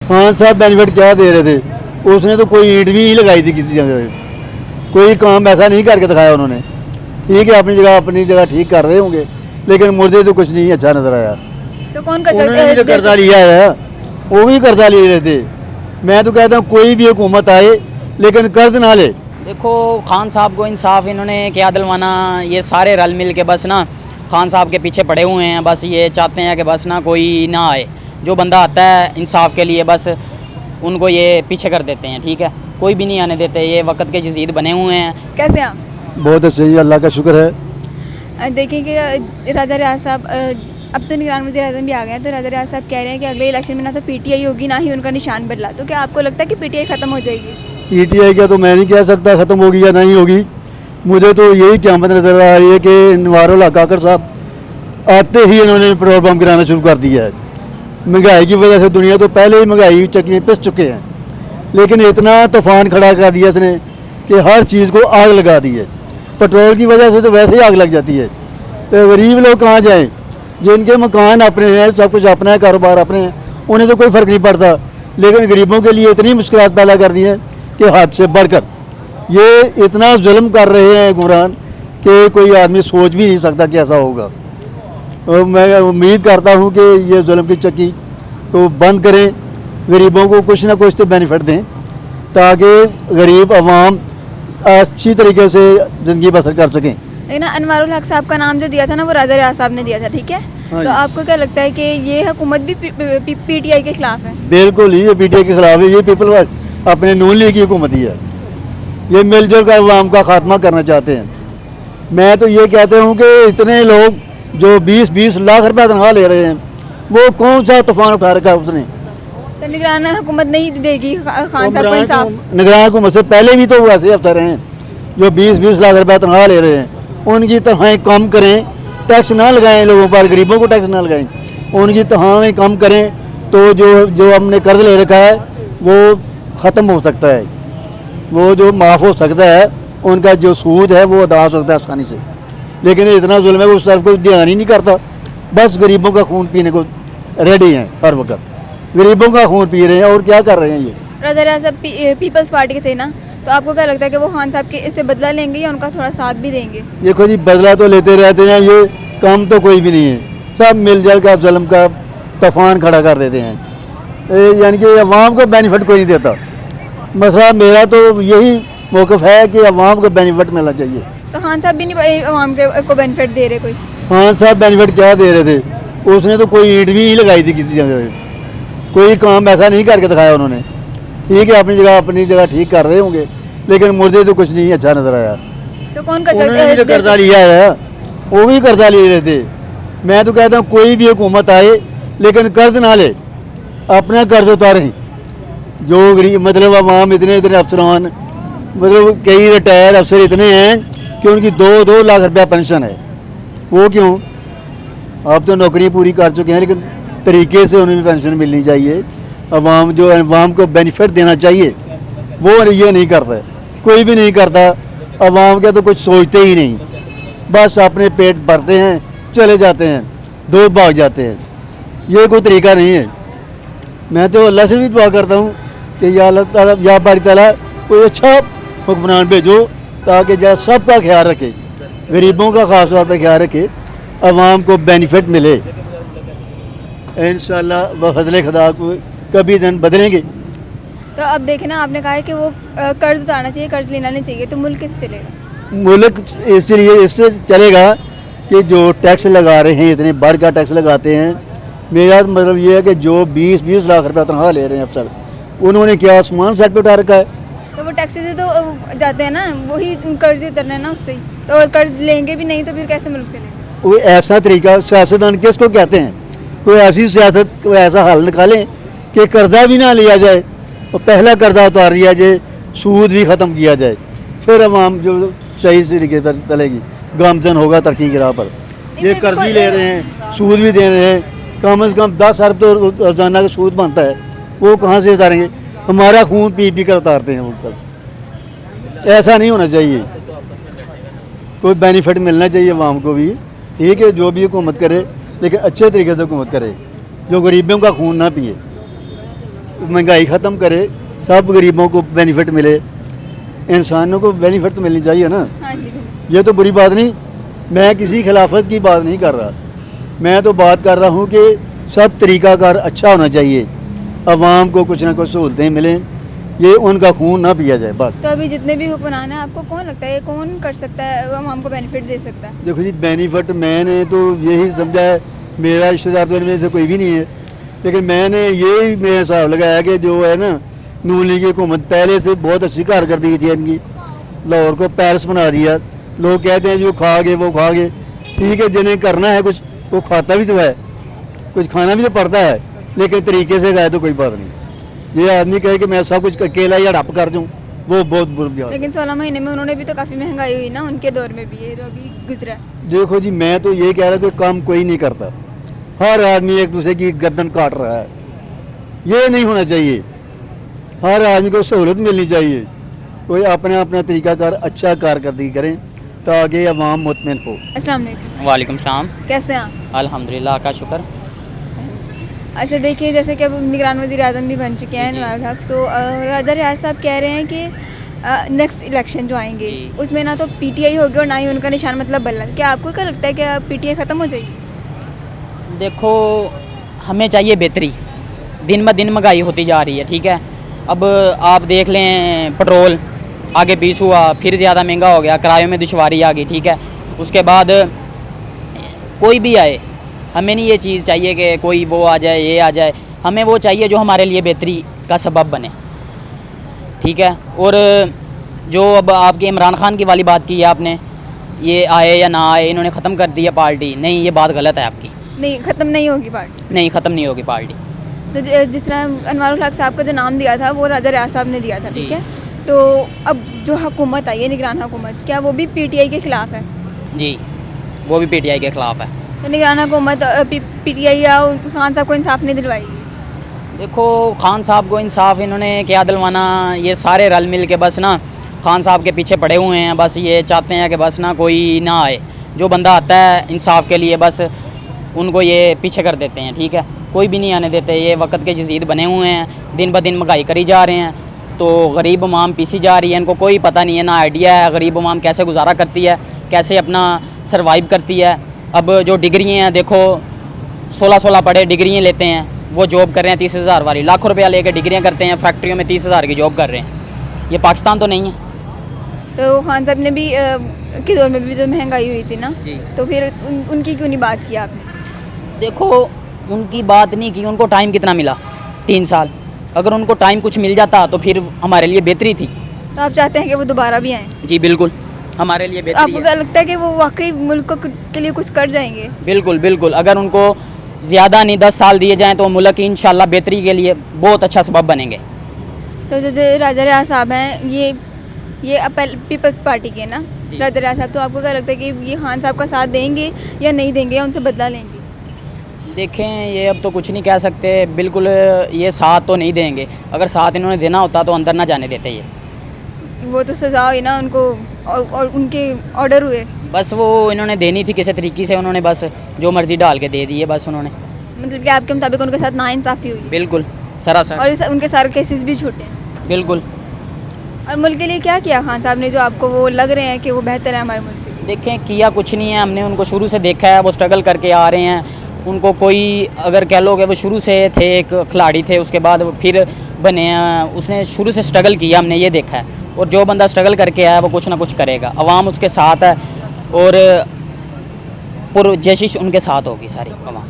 खान साहब बेनिफिट क्या दे रहे थे, उसने तो कोई ईंट भी नहीं लगाई थी किसी जगह, कोई काम ऐसा नहीं करके दिखाया उन्होंने। ठीक है, अपनी जगह ठीक कर रहे होंगे, लेकिन मुझे तो कुछ नहीं अच्छा नजर आया। तो कौन कर उन्होंने भी सकता तो कर्जा लिया है, वो भी कर्जा ले रहे थे। मैं तो कहता हूँ कोई भी हुकूमत आए लेकिन कर्ज ना ले। देखो खान साहब को इंसाफ इन्होंने क्या दिलवाना, ये सारे रल मिल के बस ना खान साहब के पीछे पड़े हुए हैं। बस ये चाहते हैं कि बस ना कोई ना आए, जो बंदा आता है इंसाफ के लिए बस उनको ये पीछे कर देते हैं। ठीक है, कोई भी नहीं आने देते, ये वक्त के जजीद बने हुए हैं। कैसे आप? बहुत अच्छे ही, अल्लाह का शुक्र है। देखिए कि राजा रियाज साहब अब तो निगरान वज़ीर आज़म भी आ गए हैं, तो राजा रियाज साहब कह रहे हैं कि अगले इलेक्शन में ना तो पीटीआई होगी ना ही उनका निशान बदला। तो क्या आपको लगता है कि पीटीआई ख़त्म हो जाएगी? पीटीआई का तो मैं नहीं कह सकता ख़त्म होगी या नहीं होगी। मुझे तो यही क़यामत नज़र आ रही है कि नवारुल हक काकड़ साहब आते ही इन्होंने पेट्रोल पम्प गिराना शुरू कर दिया है। महंगाई की वजह से दुनिया तो पहले ही महंगाई चक्की पिस चुके हैं, लेकिन इतना तूफान खड़ा कर दिया इसने कि हर चीज़ को आग लगा दी है। पेट्रोल की वजह से तो वैसे ही आग लग जाती है, तो गरीब लोग कहाँ जाएँ? जिनके मकान अपने हैं, सब कुछ अपना है, कारोबार अपने हैं, उन्हें तो कोई फ़र्क नहीं पड़ता, लेकिन गरीबों के लिए इतनी मुश्किलात पैदा कर दी हैं कि हद से बढ़कर ये इतना जुल्म कर रहे हैं हुक्मरान कि कोई आदमी सोच भी नहीं सकता कि ऐसा होगा। और मैं उम्मीद करता हूँ कि ये जुल्म की चक्की तो बंद करें, गरीबों को कुछ ना कुछ तो बेनिफिट दें ताकि गरीब अवाम अच्छी तरीके से ज़िंदगी बसर कर सकें। लेकिन अनवारुल हक साहब का नाम जो दिया था ना वो राजा रियाज साहब ने दिया था, ठीक है? हाँ तो आपको क्या लगता है कि ये हुकूमत भी पीटीआई के खिलाफ है? बिल्कुल ही, ये पीटीआई के खिलाफ है। ये पीपल अपने नून लीग की हुकूमत ही है। ये मिलजुल कर अवाम का खात्मा करना चाहते हैं। मैं तो ये कहता हूँ कि इतने लोग जो 20-20 लाख रुपया तनख्वाह ले रहे हैं, वो कौन सा तूफान उठा रखा है उसने? तो निगरान हुकूमत नहीं देगी खान साहब को इंसाफ? निगरान हुकूमत से पहले भी तो वैसे अफसर हैं जो 20-20 लाख रुपया तनख्वाह ले रहे हैं, उनकी तनख्वाहें कम करें, टैक्स ना लगाएं लोगों पर, गरीबों को टैक्स ना लगाएं, उनकी तनख्वाहें कम करें तो जो हमने कर्ज ले रखा है वो ख़त्म हो सकता है, वो जो माफ़ हो सकता है, उनका जो सूद है वो अदा हो सकता है आसानी से। लेकिन इतना जुल्म है उस तरफ कोई ध्यान ही नहीं करता, बस गरीबों का खून पीने को रेडी हैं, हर वक्त गरीबों का खून पी रहे हैं। और क्या कर रहे हैं ये? राजा रियाज साहब पीपल्स पार्टी के थे ना, तो आपको क्या लगता है कि वो खान साहब के इससे बदला लेंगे या उनका थोड़ा साथ भी देंगे? देखो जी, बदला तो लेते रहते हैं, ये काम तो कोई भी नहीं है, सब मिलजुल कर जुल्म का तूफान खड़ा कर देते हैं, यानी कि अवाम को बेनिफिट कोई नहीं देता। मसला मेरा तो यही मौक़िफ़ है कि अवाम को बेनिफिट मिलना चाहिए। तो खान साहब भी नहीं अवाम को बेनिफिट दे रहे कोई? खान साहब बेनिफिट क्या दे रहे थे, उसने तो कोई ईंट भी नहीं लगाई थी किसी जगह, कोई काम ऐसा नहीं करके दिखाया उन्होंने। ठीक है, अपनी जगह ठीक कर रहे होंगे, लेकिन मुझे तो कुछ नहीं अच्छा नजर आया। तो कौन कर उन्होंने भी तो सकता कर्जा लिया है, वो भी कर्जा ले रहे थे। मैं तो कहता हूँ कोई भी हुकूमत आए लेकिन कर्ज ना ले, अपना कर्ज उतारें। जो गरीब मतलब अवाम इतने अफसरान, मतलब कई रिटायर अफसर इतने हैं कि उनकी 2-2 लाख रुपया पेंशन है। वो क्यों? आप तो नौकरी पूरी कर चुके हैं, लेकिन तरीके से उन्हें पेंशन मिलनी चाहिए। अवाम को बेनिफिट देना चाहिए, वो ये नहीं करता, कोई भी नहीं करता। अवाम के तो कुछ सोचते ही नहीं, बस अपने पेट भरते हैं, चले जाते हैं, दो भाग जाते हैं। ये कोई तरीका नहीं है। मैं तो अल्लाह से भी दुआ करता हूँ कि या अल्लाह ताला, या बारी ताला कोई अच्छा हुक्मरान भेजो ताकि जो सबका ख्याल रखे, गरीबों का ख़ास तौर पर ख्याल रखे, अवाम को बेनिफिट मिले। इंशाअल्लाह बफज़ल खुदा को कभी दिन बदलेंगे। तो अब देखें ना, आपने कहा है कि वो कर्ज उतारना चाहिए, कर्ज लेना नहीं चाहिए, तो मुल्क किससे चलेगा? मुल्क इससे चलेगा कि जो टैक्स लगा रहे हैं, इतने बढ़ का टैक्स लगाते हैं। मेरा मतलब ये है कि जो 20-20 लाख रुपया तनख्वाह ले रहे हैं अफसर, उन्होंने क्या आसमान सेट पे उठा रखा है? तो वो टैक्सी से तो जाते हैं ना, वही कर्ज उतरना है ना उससे ही। तो और कर्ज लेंगे भी नहीं तो फिर कैसे मुल्क चलेगा? कोई ऐसा तरीका, सियासतदान किसको कहते हैं? कोई ऐसी सियासत, कोई ऐसा हल निकालें कि कर्जा भी ना लिया जाए और पहला कर्जा उतार दिया जाए, सूद भी ख़त्म किया जाए, फिर अवाम जो सही तरीके पर चलेगी, गामजन होगा तरक्की की राह पर। ये कर्ज भी ले रहे हैं, सूद भी दे रहे हैं, कम से कम 10 अरब तो रोजाना का सूद बनता है, वो कहाँ से उतारेंगे? हमारा खून पी पी कर उतारते हैं वो कर। ऐसा नहीं होना चाहिए, कोई बेनिफिट मिलना चाहिए अवाम को भी। ठीक है, जो भी हुकूमत करे, लेकिन अच्छे तरीके से हुकूमत करे, जो गरीबों का खून ना पिए। महंगाई ख़त्म करे, सब गरीबों को बेनिफिट मिले, इंसानों को बेनिफिट तो मिलनी चाहिए ना। हाँ जी बिल्कुल। ये तो बुरी बात नहीं, मैं किसी खिलाफत की बात नहीं कर रहा, मैं तो बात कर रहा हूँ कि सब तरीक़ाकार अच्छा होना चाहिए, अवाम को कुछ ना कुछ सहूलतें मिलें, ये उनका खून ना पिया जाए बस। तो अभी जितने भी हुक्मरान हैं आपको कौन लगता है ये कौन कर सकता है, अवाम को बेनिफिट दे सकता है? देखो जी, बेनिफिट मैंने तो यही समझा है, मेरा रिश्तेदार तो इनमें से कोई भी नहीं है, लेकिन मैंने यही मैं हिसाब लगाया कि जो है ना, नून लीग की हुकूमत पहले से बहुत अच्छी कारकर्दगी थी इनकी, लाहौर को पेरिस बना दिया। लोग कहते हैं जो खा गए वो खा गए, ठीक है, जिन्हें करना है कुछ वो खाता भी तो है, कुछ खाना भी तो पड़ता है, लेकिन तरीके से गए तो कोई बात नहीं। ये आदमी कहे कि मैं सब कुछ अकेला ही हड़प कर दूँ, वो बहुत बुरी बात है। लेकिन 16 महीने में उन्होंने भी तो काफ़ी महंगाई हुई ना उनके दौर में भी, ये तो अभी गुजरा है। देखो जी, मैं तो ये कह रहा हूँ कि काम कोई नहीं करता, हर आदमी एक दूसरे की गर्दन काट रहा है, ये नहीं होना चाहिए। हर आदमी को सहूलत मिलनी चाहिए, कोई अपना अपना तरीकाकार अच्छा कारकर्दगी करें ताकि अवाम मुतमिन हो। अस्सलाम वालेकुम। वालेकुम सलाम। कैसे हैं आप? अल्हम्दुलिल्लाह का शुक्र। अच्छा देखिए, जैसे कि अब निगरान वज़ीर आज़म भी बन चुके हैं नवाब हक, तो राजा रियाज साहब कह रहे हैं कि नेक्स्ट इलेक्शन जो आएंगे जी। उसमें ना तो पीटीआई होगी और ना ही उनका निशान मतलब बल्ला। क्या आपको क्या लगता है कि अब पीटीआई ख़त्म हो जाएगी? देखो, हमें चाहिए बेहतरी, दिन ब दिन महंगाई होती जा रही है, ठीक है। अब आप देख लें, पेट्रोल आगे 20 हुआ, फिर ज़्यादा महंगा हो गया, किरायों में दुश्वारी आ गई, ठीक है। उसके बाद कोई भी आए, हमें नहीं ये चीज़ चाहिए कि कोई वो आ जाए ये आ जाए, हमें वो चाहिए जो हमारे लिए बेहतरी का सबब बने, ठीक है। और जो अब आपके इमरान खान की वाली बात की है आपने, ये आए या ना आए, इन्होंने ख़त्म कर दी है पार्टी, नहीं, ये बात गलत है आपकी। नहीं, ख़त्म नहीं होगी पार्टी। नहीं, ख़त्म नहीं होगी पार्टी। तो जिस तरह अनवारुल हक साहब का जो नाम दिया था वो राजा रियाज साहब ने दिया था, ठीक जी। है। तो अब जो हुकूमत आई है, निगरान हुकूमत, क्या वो भी पीटीआई के ख़िलाफ़ है? जी, वो भी पीटीआई के ख़िलाफ़ है। तो निगरान हुकूमत पीटीआई या खान साहब को इंसाफ नहीं दिलवाएगी? देखो, खान साहब को इंसाफ इन्होंने क्या दिलवाना, ये सारे रल मिल के बस ना खान साहब के पीछे पड़े हुए हैं, बस ये चाहते हैं कि बस ना कोई ना आए, जो बंदा आता है इंसाफ के लिए बस उनको ये पीछे कर देते हैं, ठीक है। कोई भी नहीं आने देते, ये वक्त के जजीद बने हुए हैं, दिन ब दिन महंगाई करी जा रहे हैं, तो गरीब अवाम पीसी जा रही है, इनको कोई पता नहीं है, ना आइडिया है गरीब अवाम कैसे गुजारा करती है, कैसे अपना सर्वाइव करती है। अब जो डिग्रियाँ हैं, देखो 16-16 पढ़े डिग्रियाँ लेते हैं, वो जॉब कर रहे हैं 30,000 वाली, लाखों रुपया लेके डिग्रियाँ करते हैं, फैक्ट्रियों में 30,000 की जॉब कर रहे हैं। ये पाकिस्तान तो नहीं है। तो खान साहब ने भी के दौर में भी जो महंगाई हुई थी ना, जी। तो फिर उनकी क्यों नहीं बात की आपने? देखो, उनकी बात नहीं की, उनको टाइम कितना मिला, 3 साल। अगर उनको टाइम कुछ मिल जाता तो फिर हमारे लिए बेहतरी थी। तो आप चाहते हैं कि वो दोबारा भी आएँ? जी बिल्कुल, हमारे लिए बेहतरी आपको है। क्या लगता है कि वो वाकई मुल्क के लिए कुछ कर जाएंगे? बिल्कुल बिल्कुल, अगर उनको ज़्यादा नहीं 10 साल दिए जाएँ तो मुल्क की इंशाल्लाह बेहतरी के लिए बहुत अच्छा सबब बनेंगे। तो जो राजा रियाज साहब हैं, ये पीपल्स पार्टी के ना जी। राजा रियाज साहब, तो आपको क्या लगता है कि ये खान साहब का साथ देंगे या नहीं देंगे, या उनसे बदला लेंगे? देखें, ये अब तो कुछ नहीं कह सकते, बिल्कुल ये साथ तो नहीं देंगे। अगर साथ इन्होंने देना होता तो अंदर ना जाने देते ये। वो तो सज़ा हुई ना उनको, और उनके ऑर्डर हुए। बस वो इन्होंने देनी थी किसी तरीके से, उन्होंने बस जो मर्ज़ी डाल के दे दी है बस उन्होंने। मतलब कि आपके मुताबिक उनके साथ नाइंसाफ़ी हुई, बिल्कुल सरासर, और उनके सारे केसेस भी छूटे हैं। बिल्कुल। और मुल्क के लिए क्या किया खान साहब ने, जो आपको वो लग रहे हैं कि वो बेहतर है हमारे मुल्क के लिए? देखें, किया कुछ नहीं है, हमने उनको शुरू से देखा है, वो स्ट्रगल करके आ रहे हैं। उनको कोई अगर कह लो कि वो शुरू से थे, एक खिलाड़ी थे, उसके बाद वो फिर बने हैं, उसने शुरू से स्ट्रगल किया, हमने ये देखा है। और जो बंदा स्ट्रगल करके आया वो कुछ ना कुछ करेगा, अवाम उसके साथ है और पुरजशिश उनके साथ होगी सारी अवाम।